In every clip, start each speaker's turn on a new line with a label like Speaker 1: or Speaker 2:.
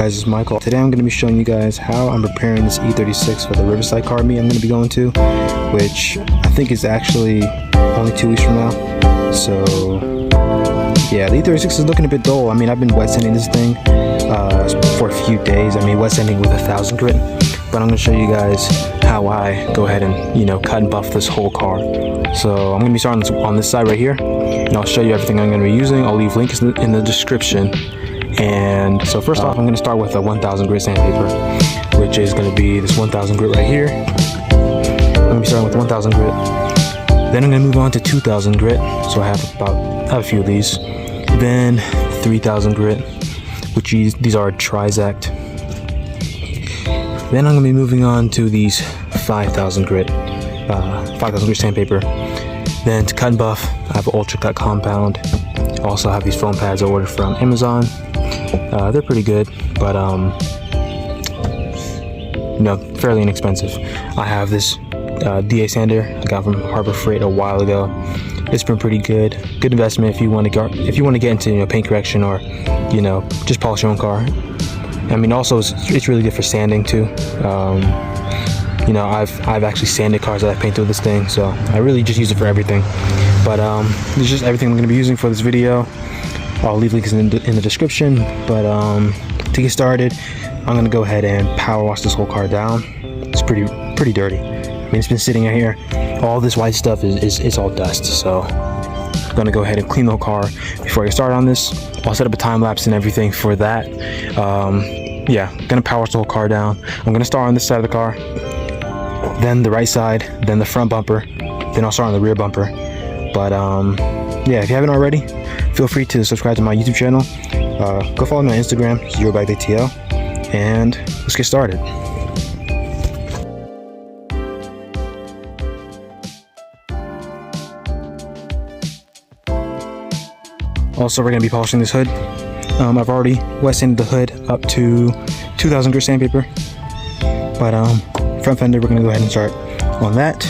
Speaker 1: Guys, it's Michael. Today I'm going to be showing you guys how I'm preparing this E36 for the Riverside car meet I'm going to be going to, which I think is actually only 2 weeks from now. So yeah, the E36 is looking a bit dull. I mean, I've been wet sanding this thing for a few days. I mean, wet sanding with 1000 grit, but I'm going to show you guys how I go ahead and, you know, cut and buff this whole car. So I'm going to be starting on this side right here, and I'll show you everything I'm going to be using. I'll leave links in the description. And so first off, I'm going to start with a 1000 grit sandpaper, which is going to be this 1000 grit right here. I'm going to be starting with 1000 grit. Then I'm going to move on to 2000 grit. So I have a few of these. Then 3000 grit, which these are Trizact. Then I'm going to be moving on to these 5000 grit, 5000 grit sandpaper. Then to cut and buff, I have an Ultra Cut Compound. I also have these foam pads I ordered from Amazon. They're pretty good, but you know, fairly inexpensive. I have this DA sander I got from Harbor Freight a while ago. It's been pretty good investment if you want to get into, you know, paint correction, or, you know, just polish your own car. I mean, also it's really good for sanding too. You know, I've actually sanded cars that I painted with this thing, so I really just use it for everything. But this is just everything I'm going to be using for this video. I'll leave links in the description. But to get started, I'm going to go ahead and power wash this whole car down. It's pretty dirty. I mean, it's been sitting out here. All this white stuff is all dust. So I'm going to go ahead and clean the whole car before I get started on this. I'll set up a time lapse and everything for that. Yeah, I'm going to power wash the whole car down. I'm going to start on this side of the car, then the right side, then the front bumper, then I'll start on the rear bumper. But yeah, if you haven't already, feel free to subscribe to my YouTube channel. Go follow me on Instagram, ZeroBagDayTL, and let's get started. Also, we're going to be polishing this hood. I've already wet sanded the hood up to 2000 grit sandpaper, but front fender, we're going to go ahead and start on that.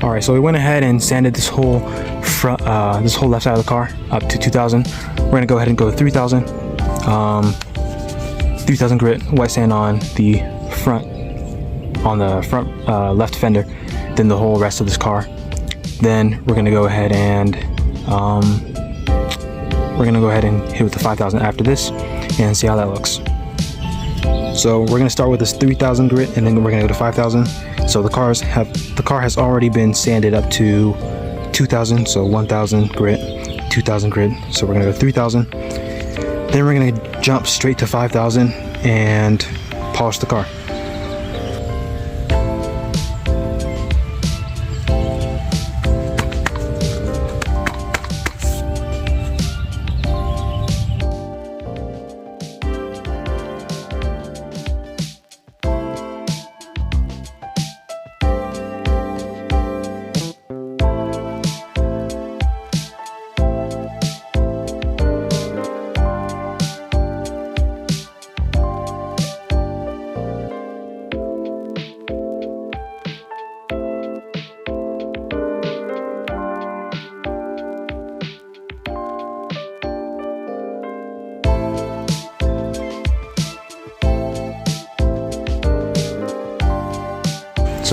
Speaker 1: Alright, so we went ahead and sanded this whole front, this whole left side of the car up to 2000. We're gonna go ahead and go with 3000. 3000 grit wet sand on the front, left fender, then the whole rest of this car. Then we're gonna go ahead and hit with the 5000 after this and see how that looks. So we're gonna start with this 3000 grit, and then we're gonna go to 5000. So the car has already been sanded up to 2000, so 1000 grit, 2000 grit. So we're gonna go 3000. Then we're gonna jump straight to 5000 and polish the car.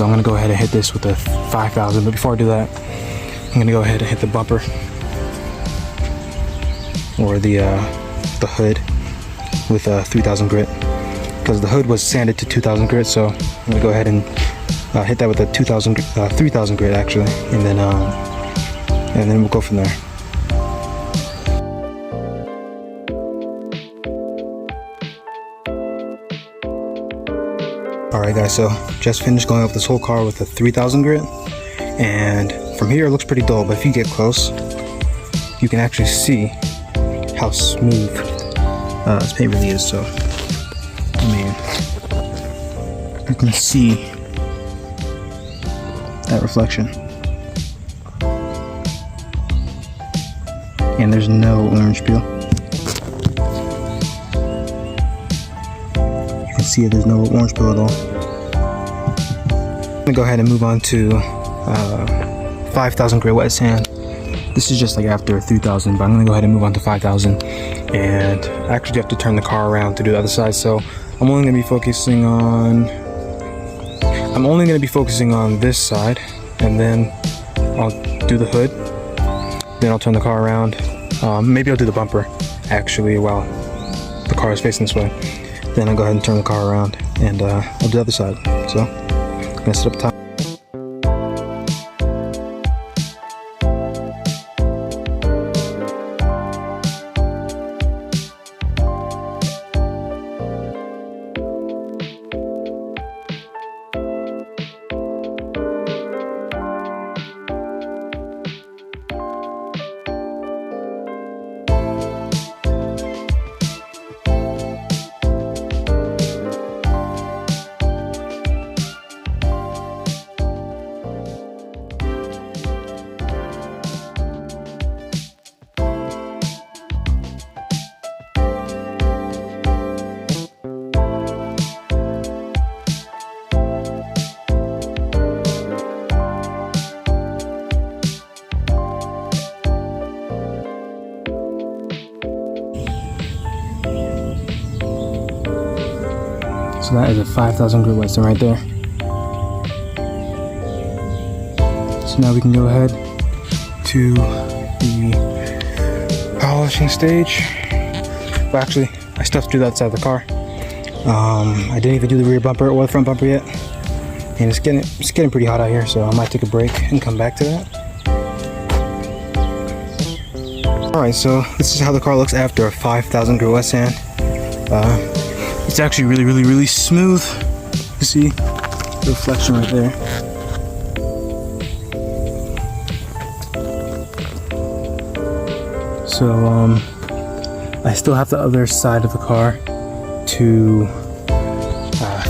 Speaker 1: So I'm gonna go ahead and hit this with a 5,000. But before I do that, I'm gonna go ahead and hit the bumper or the hood with a 3,000 grit, because the hood was sanded to 2,000 grit. So I'm gonna go ahead and hit that with a 3,000 grit actually, and then we'll go from there. Alright guys, so just finished going up this whole car with a 3,000 grit, and from here it looks pretty dull, but if you get close, you can actually see how smooth this paint really is. So, I mean, you can see that reflection. And there's no orange peel. You can see there's no orange peel at all. I'm gonna go ahead and move on to 5,000 grit wet sand. This is just like after 3,000, but I'm gonna go ahead and move on to 5,000. And I actually have to turn the car around to do the other side, so I'm only gonna be focusing on this side, and then I'll do the hood. Then I'll turn the car around. Maybe I'll do the bumper actually while the car is facing this way. Then I'll go ahead and turn the car around, and I'll do the other side. So I'm gonna set up time. So that is a 5,000 grit wet sand right there. So now we can go ahead to the polishing stage. But actually, I still have to do that side of the car. I didn't even do the rear bumper or the front bumper yet. And it's getting pretty hot out here, so I might take a break and come back to that. Alright, so this is how the car looks after a 5,000 grit wet sand. It's actually really smooth. You see the reflection right there. So I still have the other side of the car to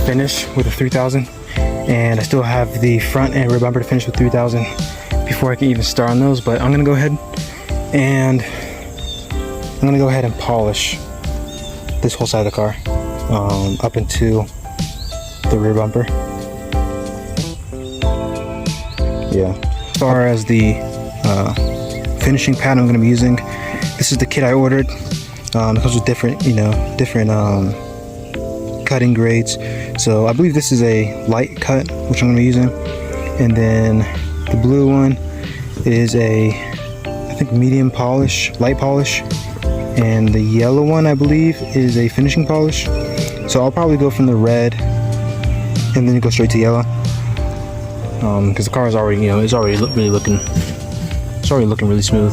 Speaker 1: finish with a 3,000, and I still have the front and rear bumper to finish with 3,000 before I can even start on those. But I'm gonna go ahead and polish this whole side of the car. Up into the rear bumper. Yeah. As far as the finishing pad I'm going to be using, this is the kit I ordered. It comes with different cutting grades. So I believe this is a light cut, which I'm going to be using, and then the blue one is I think medium polish, light polish, and the yellow one I believe is a finishing polish. So I'll probably go from the red and then go straight to yellow, because the car is already, it's already looking really smooth.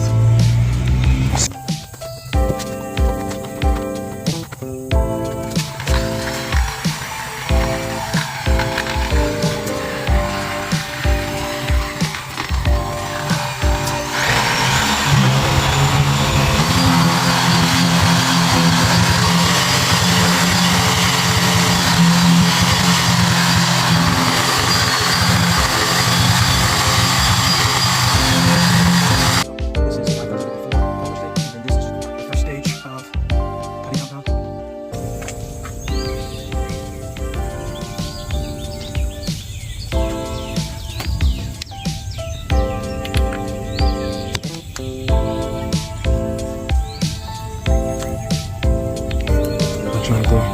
Speaker 1: Right there.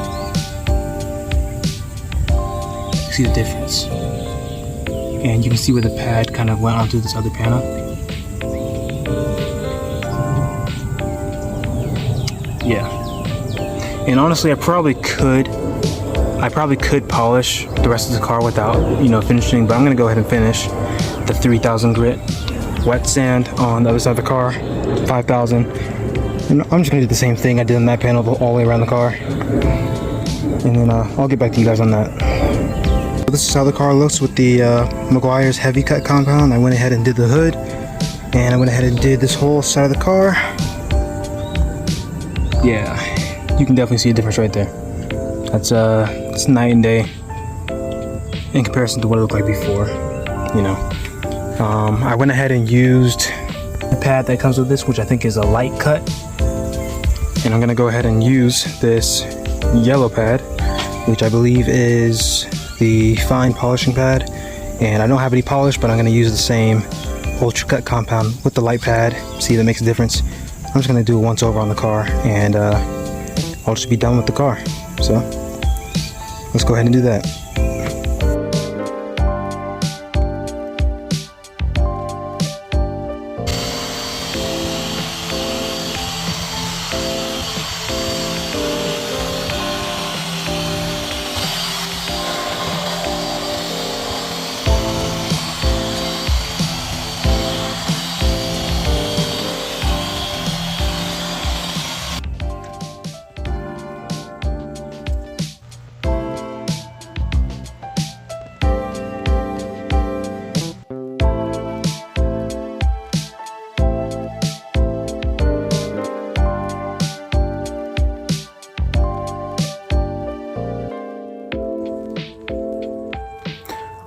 Speaker 1: See the difference. and you can see where the pad kind of went onto this other panel. Yeah, and honestly, I probably could polish the rest of the car without, you know, finishing, but I'm gonna go ahead and finish the 3000 grit wet sand on the other side of the car, 5000, and I'm just gonna do the same thing I did on that panel all the way around the car, and then I'll get back to you guys on that. So this is how the car looks with the Meguiar's heavy cut compound. I went ahead and did the hood, and I went ahead and did this whole side of the car. Yeah, you can definitely see a difference right there. That's it's night and day in comparison to what it looked like before, you know. I went ahead and used the pad that comes with this, which I think is a light cut, and I'm gonna go ahead and use this yellow pad, which I believe is the fine polishing pad, and I don't have any polish, but I'm gonna use the same ultra cut compound with the light pad. See if that makes a difference. I'm just gonna do a once over on the car, and I'll just be done with the car. So let's go ahead and do that.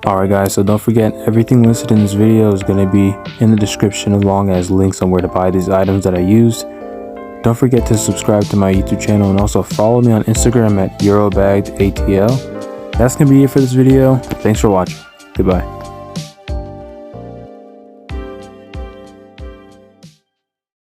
Speaker 1: Alright guys, so don't forget, everything listed in this video is going to be in the description, along as links on where to buy these items that I used. Don't forget to subscribe to my YouTube channel, and also follow me on Instagram at EurobaggedATL. That's going to be it for this video. Thanks for watching. Goodbye.